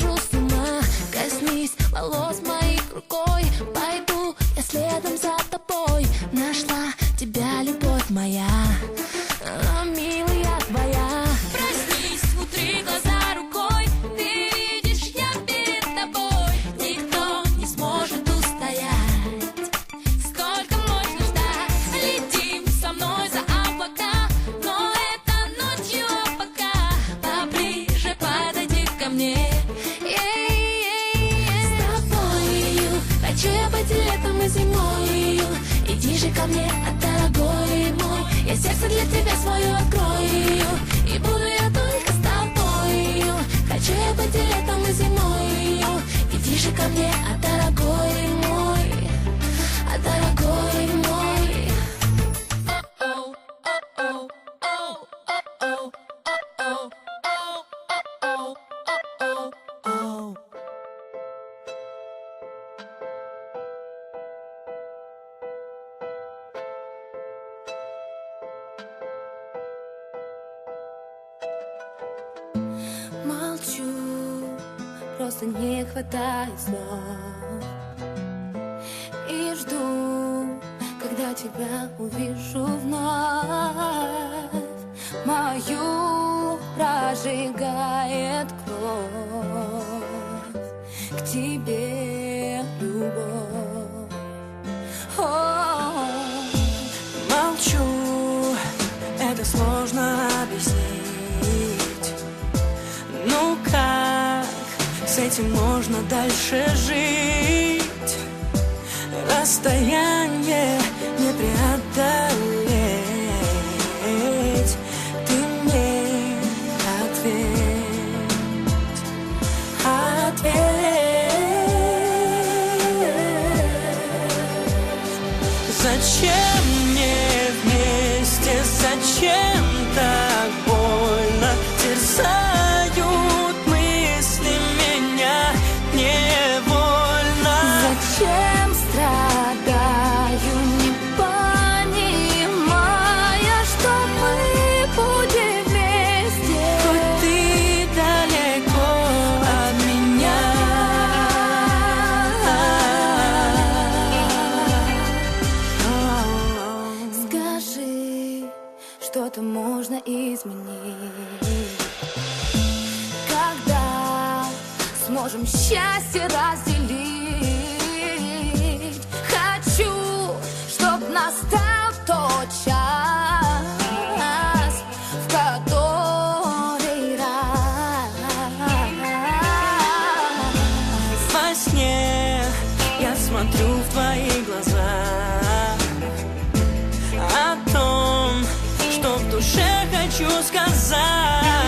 схожу с ума. Коснись волос моих рукой, пойду я следом за тобой. Нашла тебя, любовь моя, милая твоя. Проснись, утри глаза рукой, ты видишь, я перед тобой. Никто не сможет устоять, сколько можно ждать. Летим со мной за облака, но это ночью, а пока поближе подойди ко мне. С тобою хочу я быть летом и зимой. Иди же ко мне, дорогой мой, я сердце для тебя свое открою, и буду я только с тобою. Хочу я быть и летом, и зимой. Иди же ко мне, дорогой мой, дорогой мой. Молчу, просто не хватает слов, и жду, когда тебя увижу вновь. Мою прожигает кровь, к тебе любовь. Молчу, это сложно объяснить. Ну как с этим можно дальше жить? Расстояние не преодолеть. Ты мне ответь, ответь. Зачем мне вместе, зачем так больно терзают мысли меня невольно? Зачем страдаю, не понимая, что мы будем вместе? Хоть ты далеко от меня. Скажи, что-то можно изменить, когда сможем счастье разделить. Хочу, чтоб настал тот час, в который раз Во сне я смотрю в твои глаза, о том, что в душе хочу сказать.